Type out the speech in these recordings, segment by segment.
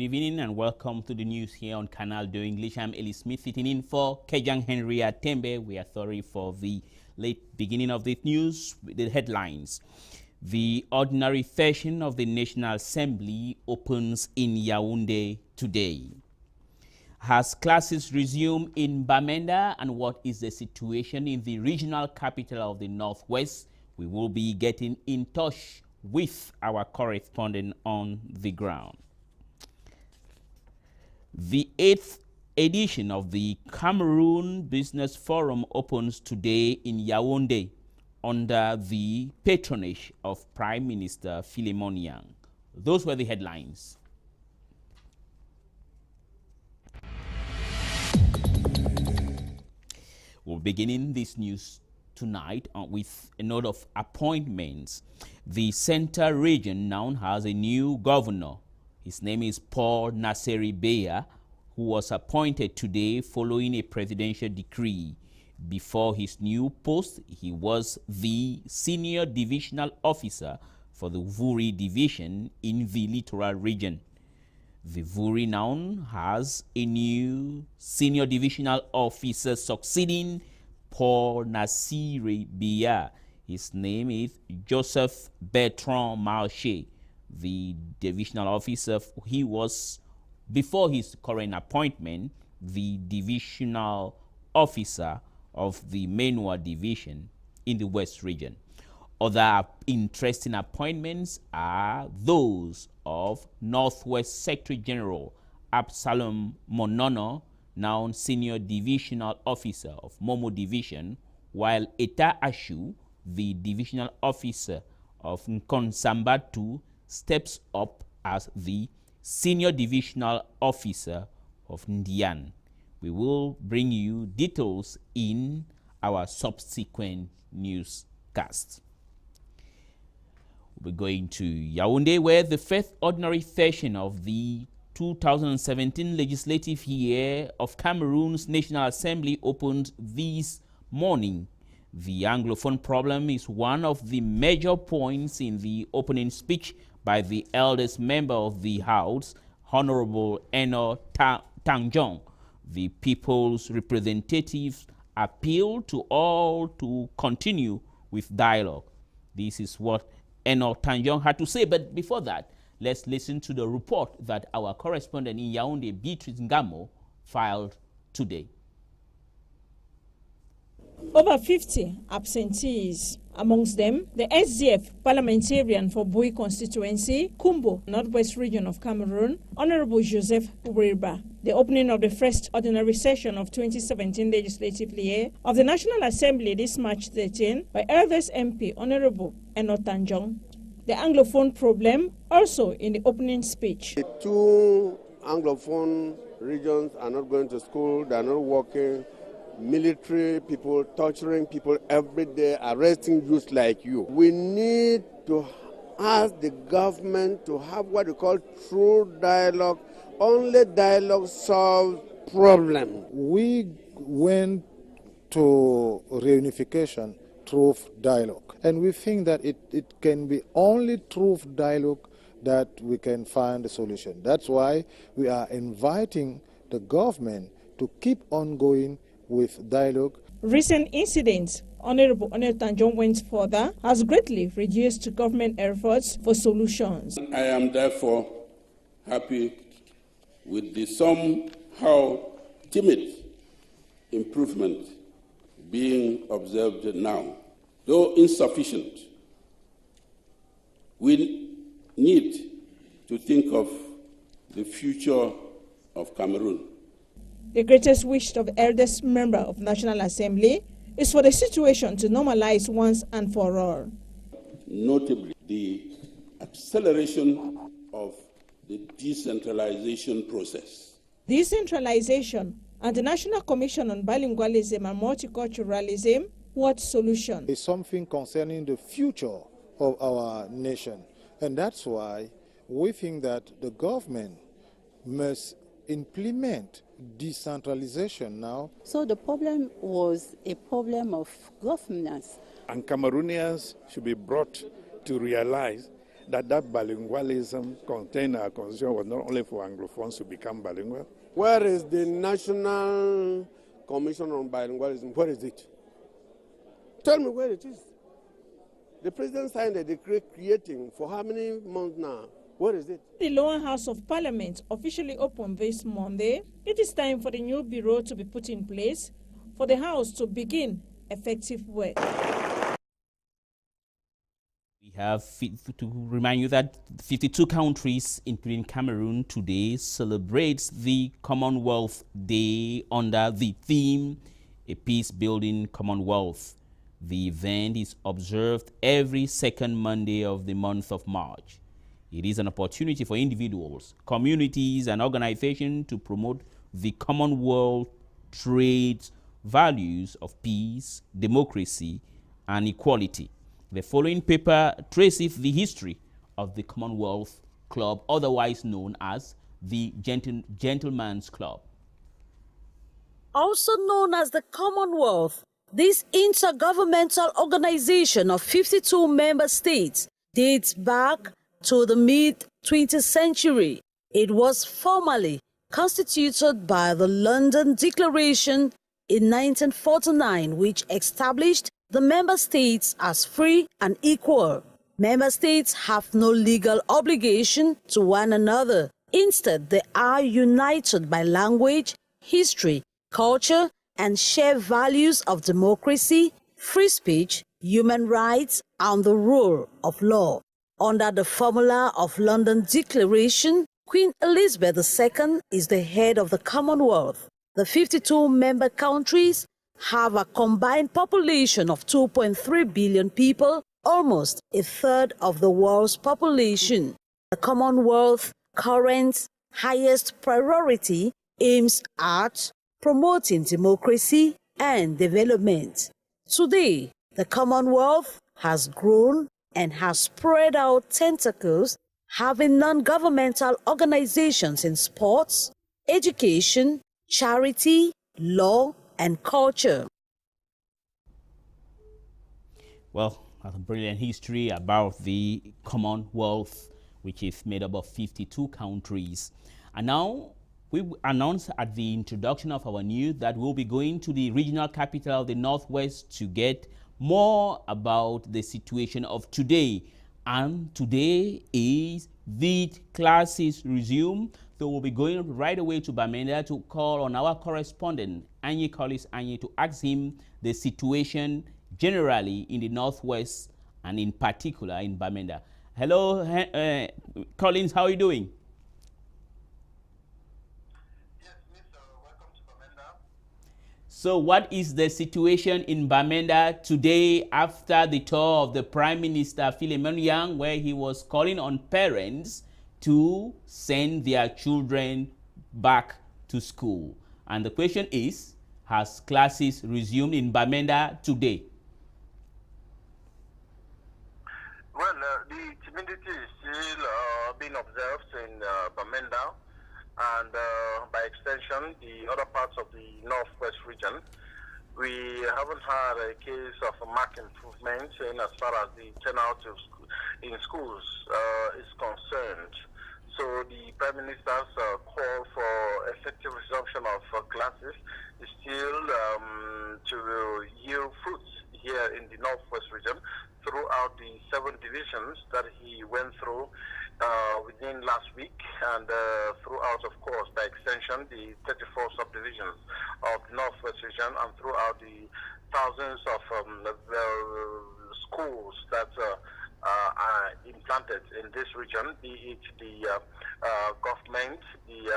Good evening and welcome to the news here on Canal Do English. I'm Elie Smith sitting in for Kejang Henry Atembe. We are sorry for the late beginning of the news with the headlines. The ordinary session of the National Assembly opens in Yaoundé today. Has classes resumed in Bamenda, and what is the situation in the regional capital of the Northwest? We will be getting in touch with our correspondent on the ground. The 8th edition of the Cameroon Business Forum opens today in Yaoundé under the patronage of Prime Minister Philemon Yang. Those were the headlines. We're beginning this news tonight with a note of appointments. The Center region now has a new governor. His name is Paul Nasseri Beya, who was appointed today following a presidential decree. Before his new post, he was the senior divisional officer for the Vuri division in the littoral region. The Vuri now has a new senior divisional officer succeeding Paul Nasseri Beya. His name is Joseph Bertrand Marché. The divisional officer, he was, before his current appointment, the divisional officer of the Menua division in the West region. Other interesting appointments are those of Northwest Secretary General Absalom Monono, now senior divisional officer of Momo division, while Eta Ashu, the divisional officer of Nkonsambatu, steps up as the senior divisional officer of Ndian. We will bring you details in our subsequent newscast. We're going to Yaoundé, where the first ordinary session of the 2017 legislative year of Cameroon's National Assembly opened this morning. The Anglophone problem is one of the major points in the opening speech by the eldest member of the House, Honorable Eno Tangjong. The people's representatives appeal to all to continue with dialogue. This is what Eno Tangjong had to say. But before that, let's listen to the report that our correspondent in Yaoundé, Beatrice Ngamo, filed today. Over 50 absentees, amongst them the SDF parliamentarian for Bui constituency, Kumbo, Northwest region of Cameroon, Honorable Joseph Ouiriba. The opening of the first ordinary session of 2017 legislative year of the National Assembly this March 13 by eldest MP Honorable Eno Tangjong. The Anglophone problem also in the opening speech. The two Anglophone regions are not going to school, they are not working. Military people torturing people every day, arresting youth like you. We need to ask the government to have what we call true dialogue. Only dialogue solves problems. We went to reunification through dialogue, and we think that it can be only through dialogue that we can find a solution. That's why we are inviting the government to keep on going with dialogue. Recent incidents, Honorable Eno Tangjong went further, has greatly reduced government efforts for solutions. I am therefore happy with the somehow timid improvement being observed now. Though insufficient, we need to think of the future of Cameroon. The greatest wish of the eldest member of National Assembly is for the situation to normalize once and for all. Notably, the acceleration of the decentralization process. Decentralization and the National Commission on Bilingualism and Multiculturalism, what solution? It's something concerning the future of our nation. And that's why we think that the government must implement decentralization now. So the problem was a problem of governance. And Cameroonians should be brought to realize that bilingualism contained our constitution was not only for Anglophones to become bilingual? Where is the National Commission on Bilingualism? Where is it? Tell me where it is. The president signed a decree creating for how many months now? Where is it? The lower house of parliament officially opened this Monday. It is time for the new bureau to be put in place for the house to begin effective work. We have to remind you that 52 countries, including Cameroon, today celebrates the Commonwealth Day under the theme, A Peace-Building Commonwealth. The event is observed every second Monday of the month of March. It is an opportunity for individuals, communities, and organizations to promote the Commonwealth trade's values of peace, democracy, and equality. The following paper traces the history of the Commonwealth Club, otherwise known as the Gentleman's Club. Also known as the Commonwealth, this intergovernmental organization of 52 member states dates back to the mid-20th century. It was formally constituted by the London Declaration in 1949, which established the member states as free and equal. Member states have no legal obligation to one another. Instead, they are united by language, history, culture, and shared values of democracy, free speech, human rights, and the rule of law. Under the formula of London Declaration, Queen Elizabeth II is the head of the Commonwealth. The 52 member countries have a combined population of 2.3 billion people, almost a third of the world's population. The Commonwealth's current highest priority aims at promoting democracy and development. Today, the Commonwealth has grown and has spread out tentacles, having non-governmental organizations in sports, education, charity, law, and culture. Well, that's a brilliant history about the Commonwealth, which is made up of 52 countries. And now, we announced at the introduction of our news that we'll be going to the regional capital of the Northwest to get more about the situation of today. And today is the classes resume. So we'll be going right away to Bamenda to call on our correspondent, Anyi Anyi, to ask him the situation generally in the Northwest and in particular in Bamenda. Hello, Collins, how are you doing? So what is the situation in Bamenda today after the tour of the Prime Minister Philemon Yang, where he was calling on parents to send their children back to school? And the question is, has classes resumed in Bamenda today? Well, the timidity is still being observed in Bamenda, and by extension, the other parts of the Northwest region. We haven't had a case of a marked improvement in as far as the turnout in schools is concerned. So the Prime Minister's call for effective resumption of classes is still to yield fruits here in the Northwest region throughout the 7 divisions that he went through within last week, and throughout, of course, by extension, the 34 subdivisions of the Northwest region, and throughout the thousands of schools that are implanted in this region, be it the government, the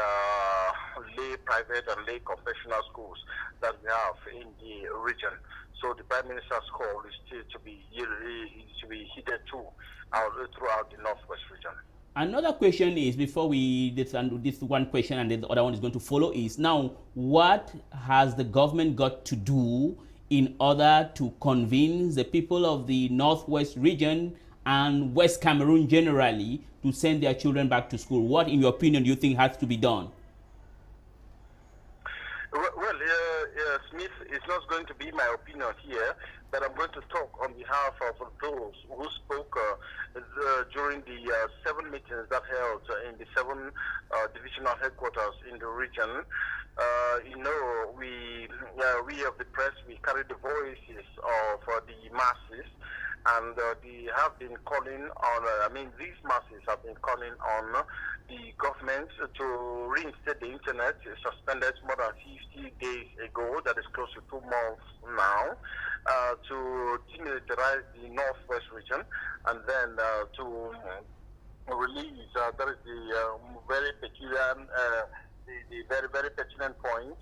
lay private and lay confessional schools that we have in the region. So the Prime Minister's call is still to be heeded too throughout the Northwest region. Another question is, before we this one question and then the other one is going to follow, is now what has the government got to do in order to convince the people of the Northwest region and West Cameroon generally to send their children back to school? What, in your opinion, do you think has to be done? Well, Smith is not going to be my opinion here, but I'm going to talk on behalf of those who spoke during the 7 meetings that held in the 7 divisional headquarters in the region. We of the press, we carry the voices of the masses, and they have been calling on, these masses have been calling on the government to reinstate the internet, suspended more than 50 days ago, that is close to 2 months now, to demilitarize the northwest region, and then to release, that is the very peculiar, the very, very pertinent point,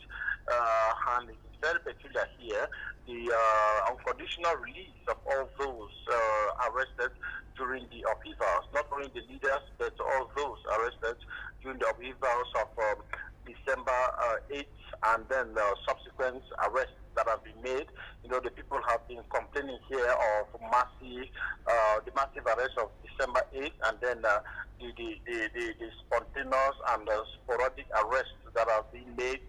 and it's very peculiar here, the unconditional release of all those arrested during the upheavals, not only the leaders, but all those arrested during the upheavals of December 8th, and then subsequent arrests that have been made. The people have been complaining here of the massive arrest of December 8th, and then the spontaneous and sporadic arrests that have been made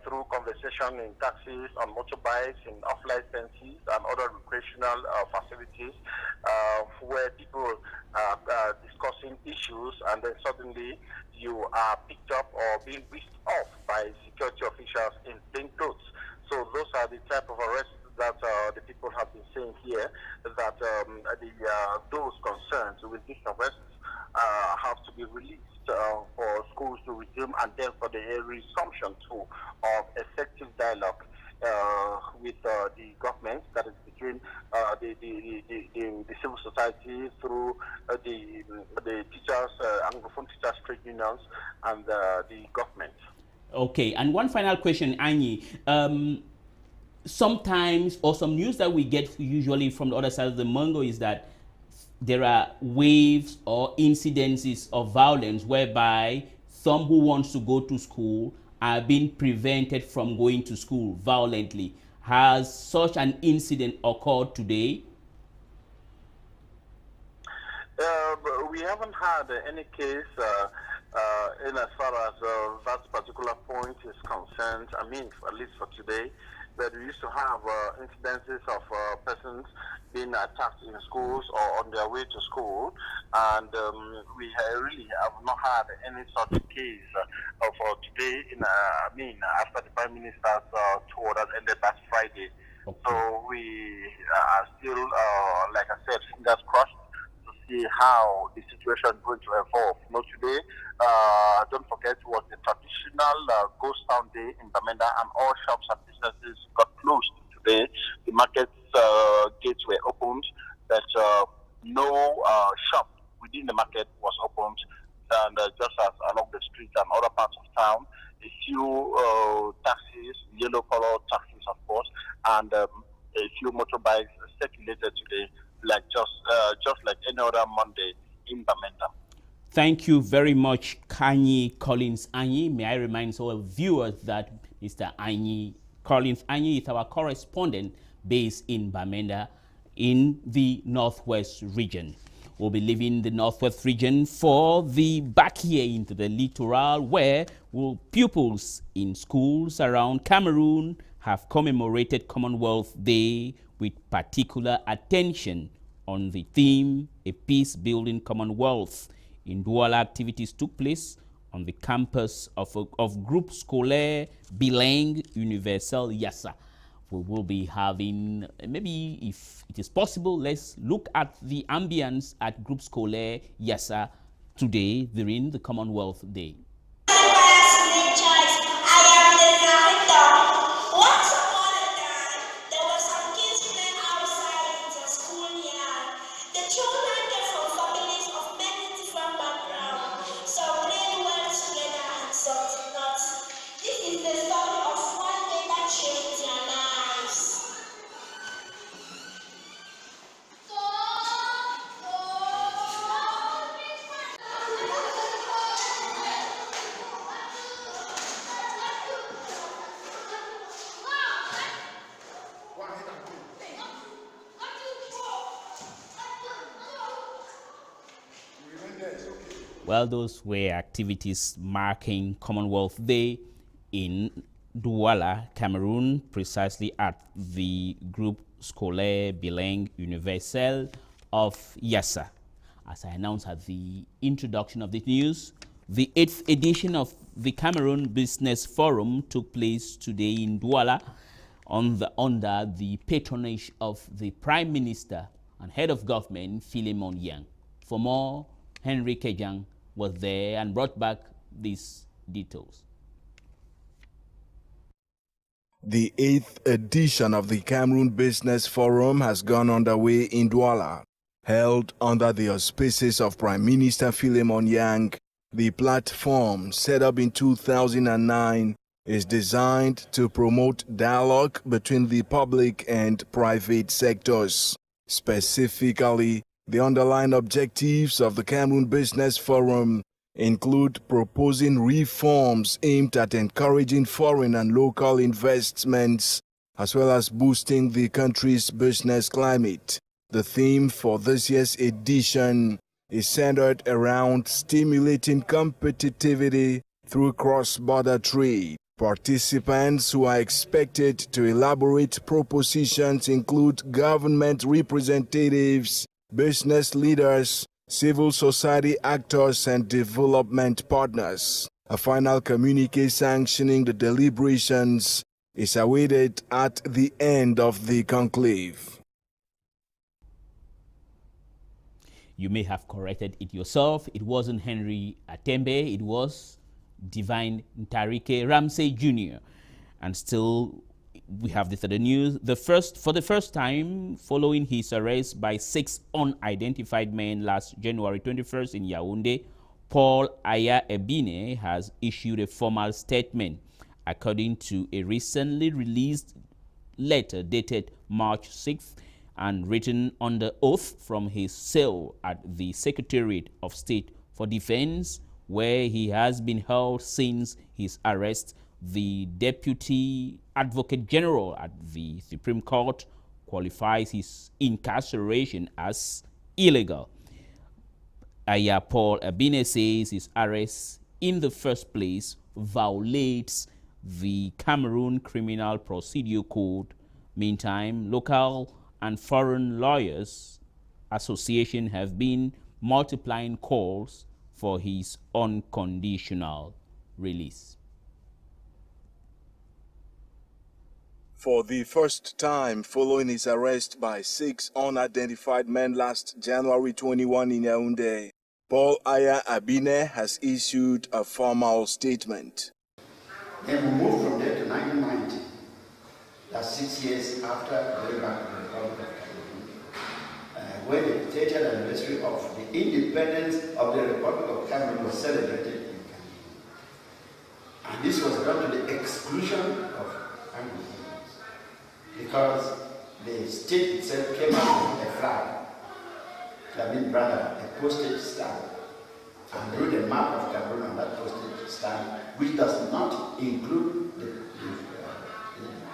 through conversation in taxis, on motorbikes, in off-licenses, and other recreational facilities, where people are discussing issues, and then suddenly you are picked up or being whisked off by security officials in plain clothes. So those are the type of arrests that the people have been saying here, that those concerned with these arrests have to be released for schools to resume, and then for the resumption too of effective dialogue with the government, that is between the civil society through the teachers, Anglophone teachers trade unions, and the government. Okay, and one final question, Anyi. Sometimes, or some news that we get usually from the other side of the mango, is that there are waves or incidences of violence whereby some who want to go to school are being prevented from going to school violently. Has such an incident occurred today? We haven't had any case in as far as that particular point is concerned, at least for today. But we used to have incidences of persons being attacked in schools or on their way to school, and we really have not had any such case for today. After the Prime Minister's tour that ended last Friday. Okay. So we are still, like I said, fingers crossed to see how the situation is going to evolve. Today, don't forget, it was the traditional ghost town day in Bamenda, and all shops and businesses got closed today. The market gates were opened, but no shop within the market was opened, and just as along the streets and other parts of town, a few taxis, yellow-colored taxis, of course, and a few motorbikes circulated today, like just like any other Monday in Bamenda. Thank you very much, Anyi Collins Anyi. May I remind our viewers that Mr. Anyi Collins Anyi is our correspondent based in Bamenda in the Northwest region. We'll be leaving the Northwest region for the back here into the littoral, where pupils in schools around Cameroon have commemorated Commonwealth Day with particular attention on the theme, a peace-building Commonwealth. Induala activities took place on the campus of Groupe Scolaire Bilingue Universel Yassa. We will be having, maybe if it is possible, let's look at the ambience at Groupe Scolaire Yassa today during the Commonwealth Day. Well, those were activities marking Commonwealth Day in Douala, Cameroon, precisely at the Groupe Scolaire Bilingue Universel of Yassa. As I announced at the introduction of this news, the 8th edition of the Cameroon Business Forum took place today in Douala under the patronage of the Prime Minister and Head of Government, Philemon Yang. For more, Henry Kejang was there and brought back these details. The 8th edition of the Cameroon Business Forum has gone underway in Douala. Held under the auspices of Prime Minister Philemon Yang, the platform, set up in 2009, is designed to promote dialogue between the public and private sectors. Specifically, the underlying objectives of the Cameroon Business Forum include proposing reforms aimed at encouraging foreign and local investments, as well as boosting the country's business climate. The theme for this year's edition is centered around stimulating competitivity through cross-border trade. Participants who are expected to elaborate propositions include government representatives, business leaders, civil society actors, and development partners. A final communique sanctioning the deliberations is awaited at the end of the conclave. You may have corrected it yourself. It wasn't Henry Atembe, it was Divine Ntarike Ramsey Jr. And still, we have this other news. For the first time, following his arrest by 6 unidentified men last January 21st in Yaoundé, Paul Aya Ebine has issued a formal statement. According to a recently released letter dated March 6th and written under oath from his cell at the Secretariat of State for Defense, where he has been held since his arrest, the Deputy Advocate General at the Supreme Court qualifies his incarceration as illegal. Aya Paul Abine says his arrest in the first place violates the Cameroon Criminal Procedure Code. Meantime, local and foreign lawyers association have been multiplying calls for his unconditional release. For the first time following his arrest by 6 unidentified men last January 21 in Yaoundé, Paul Aya Abine has issued a formal statement. Then we moved from there to 1990. That's 6 years after going back to the Republic of Cameroon, where the 30th anniversary of the independence of the Republic of Cameroon was celebrated in Cameroon. And this was done to the exclusion of Anglophonians, because the state itself came out with a flag, a postage stamp, and drew the map of Cameroon on that postage stamp, which does not include the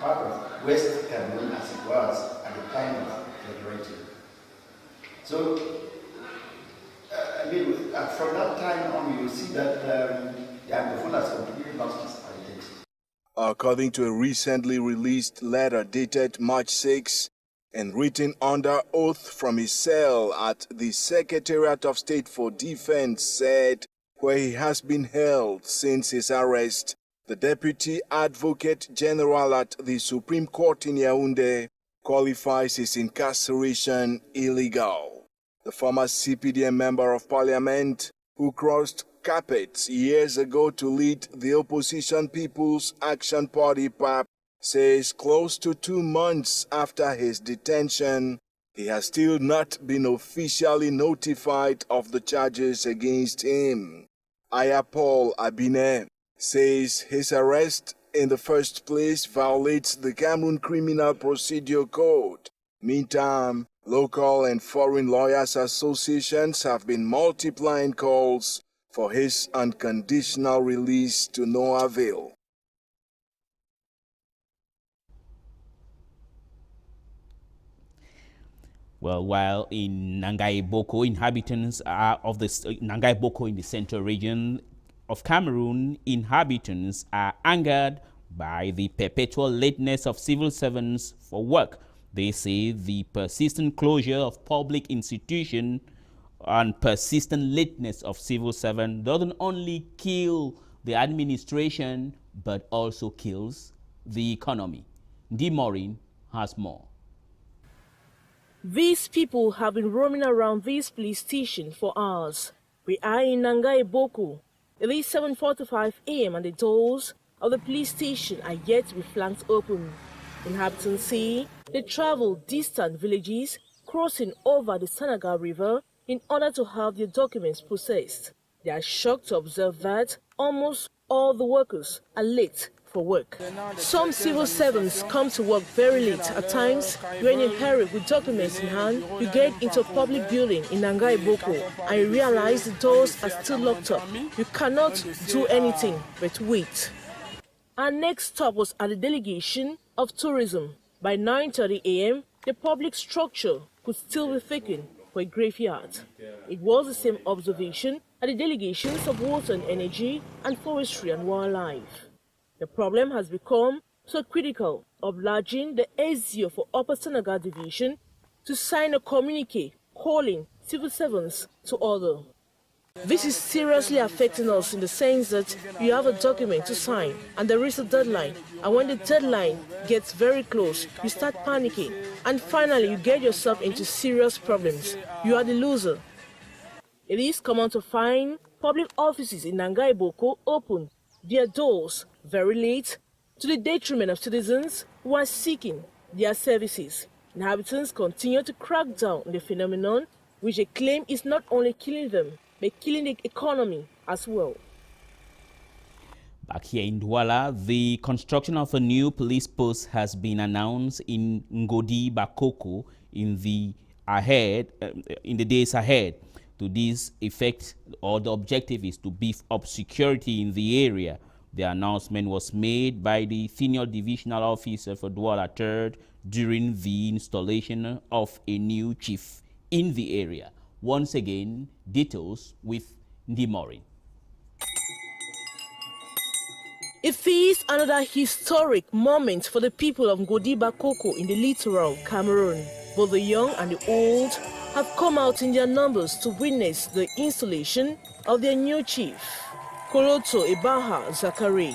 part of West Cameroon as it was at the time of federating. So, from that time on, you see that the Anglophone has completely lost its identity. According to a recently released letter dated March 6 and written under oath from his cell at the Secretariat of State for Defense, said, where he has been held since his arrest, the Deputy Advocate General at the Supreme Court in Yaoundé qualifies his incarceration illegal. The former CPDM Member of Parliament, who crossed carpets years ago to lead the opposition People's Action Party PAP, says close to 2 months after his detention, he has still not been officially notified of the charges against him. Aya Paul Abine says his arrest in the first place violates the Cameroon Criminal Procedure Code. Meantime, local and foreign lawyers associations have been multiplying calls for his unconditional release to no avail. Well, while in Nangai Boko, inhabitants of the Nangai Boko in the central region of Cameroon, inhabitants are angered by the perpetual lateness of civil servants for work. They say the persistent closure of public institutions and persistent lateness of civil servants doesn't only kill the administration, but also kills the economy. Maureen has more. These people have been roaming around this police station for hours. We are in Nangai Boko. It is 7:45 a.m. and the doors of the police station are yet to be flanked open. Inhabitants say they travel distant villages crossing over the Sanaga River in order to have their documents processed. They are shocked to observe that almost all the workers are late for work. Some civil servants come to work very late. At times, when in a hurry with documents in hand, you get into a public building in Nangai Boko and you realize the doors are still locked up. You cannot do anything but wait. Our next stop was at the delegation of tourism. By 9:30 a.m., the public structure could still be taken for a graveyard. It was the same observation at the delegations of water and energy and forestry and wildlife. The problem has become so critical, obliging the SDO for Upper Senegal Division to sign a communique calling civil servants to order. This is seriously affecting us in the sense that you have a document to sign and there is a deadline, and when the deadline gets very close, you start panicking, and finally you get yourself into serious problems. You are the loser. It is common to find public offices in Nangai Boko open their doors very late to the detriment of citizens who are seeking their services. Inhabitants continue to crack down on the phenomenon, which they claim is not only killing them, but killing the economy as well. Back here in Douala, the construction of a new police post has been announced in Ngodi Bakoko in the days ahead. To this effect, or the objective is to beef up security in the area. The announcement was made by the senior divisional officer for Douala 3rd during the installation of a new chief in the area. Once again, details with Maureen. It is another historic moment for the people of Ngodi Bakoko in the littoral Cameroon. Both the young and the old have come out in their numbers to witness the installation of their new chief. Koloto Ebaha Zakari,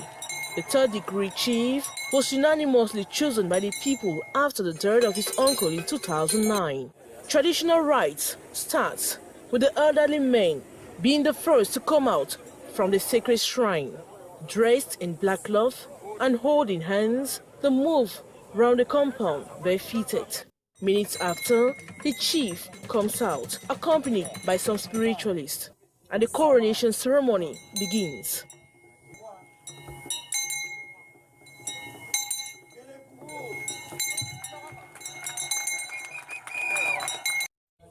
the third-degree chief, was unanimously chosen by the people after the death of his uncle in 2009. Traditional rites starts with the elderly men being the first to come out from the sacred shrine. Dressed in black cloth and holding hands, they move round the compound barefooted. Minutes after, the chief comes out, accompanied by some spiritualists, and the coronation ceremony begins.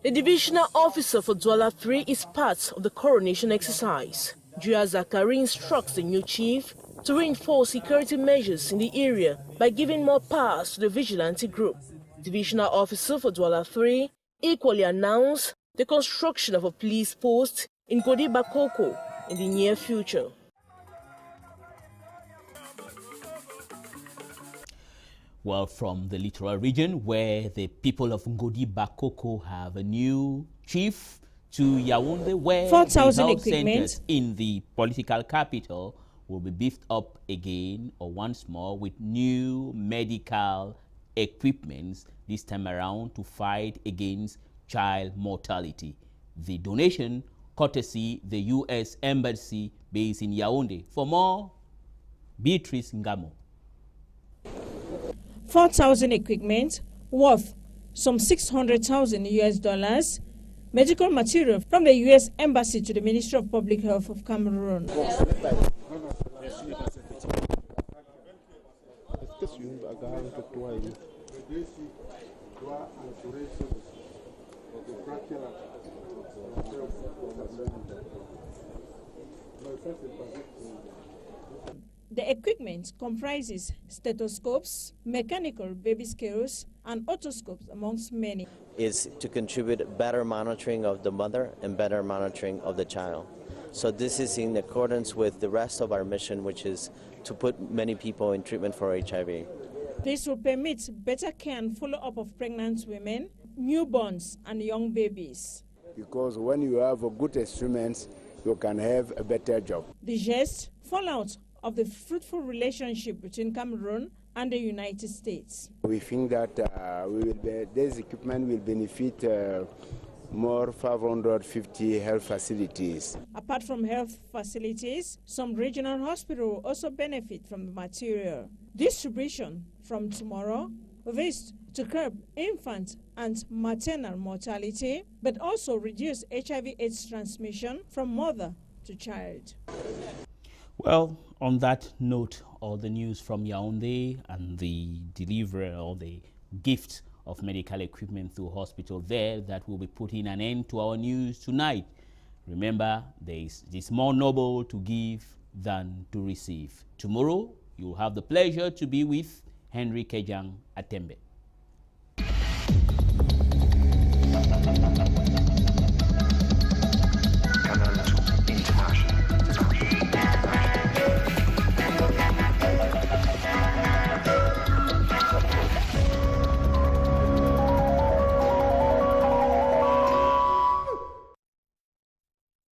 The divisional officer for Douala 3 is part of the coronation exercise. Juya Zakari instructs the new chief to reinforce security measures in the area by giving more powers to the vigilante group. Divisional officer for Douala 3 equally announced the construction of a police post in Ngodi Bakoko in the near future. Well, from the littoral region, where the people of Ngodi Bakoko have a new chief, to Yaoundé, where the health centers in the political capital will be beefed up again or once more with new medical equipments, this time around to fight against child mortality. The donation courtesy the U.S. Embassy based in Yaoundé. For more, Beatrice Ngamo. 4,000 equipment worth some $600,000 medical material from the U.S. Embassy to the Ministry of Public Health of Cameroon. The equipment comprises stethoscopes, mechanical baby scales, and otoscopes, amongst many. Is to contribute better monitoring of the mother and better monitoring of the child. So this is in accordance with the rest of our mission, which is to put many people in treatment for HIV. This will permit better care and follow-up of pregnant women, newborns, and young babies. Because when you have good instruments, you can have a better job. The geste fallout of the fruitful relationship between Cameroon and the United States. We think that this equipment will benefit more 550 health facilities. Apart from health facilities, some regional hospitals will also benefit from the material. Distribution from tomorrow, this to curb infant and maternal mortality, but also reduce HIV/AIDS transmission from mother to child. Well, on that note, all the news from Yaoundé and the delivery or the gift of medical equipment through hospital there, that will be putting an end to our news tonight. Remember, it is more noble to give than to receive. Tomorrow, you'll have the pleasure to be with Henry Kejang Atembe.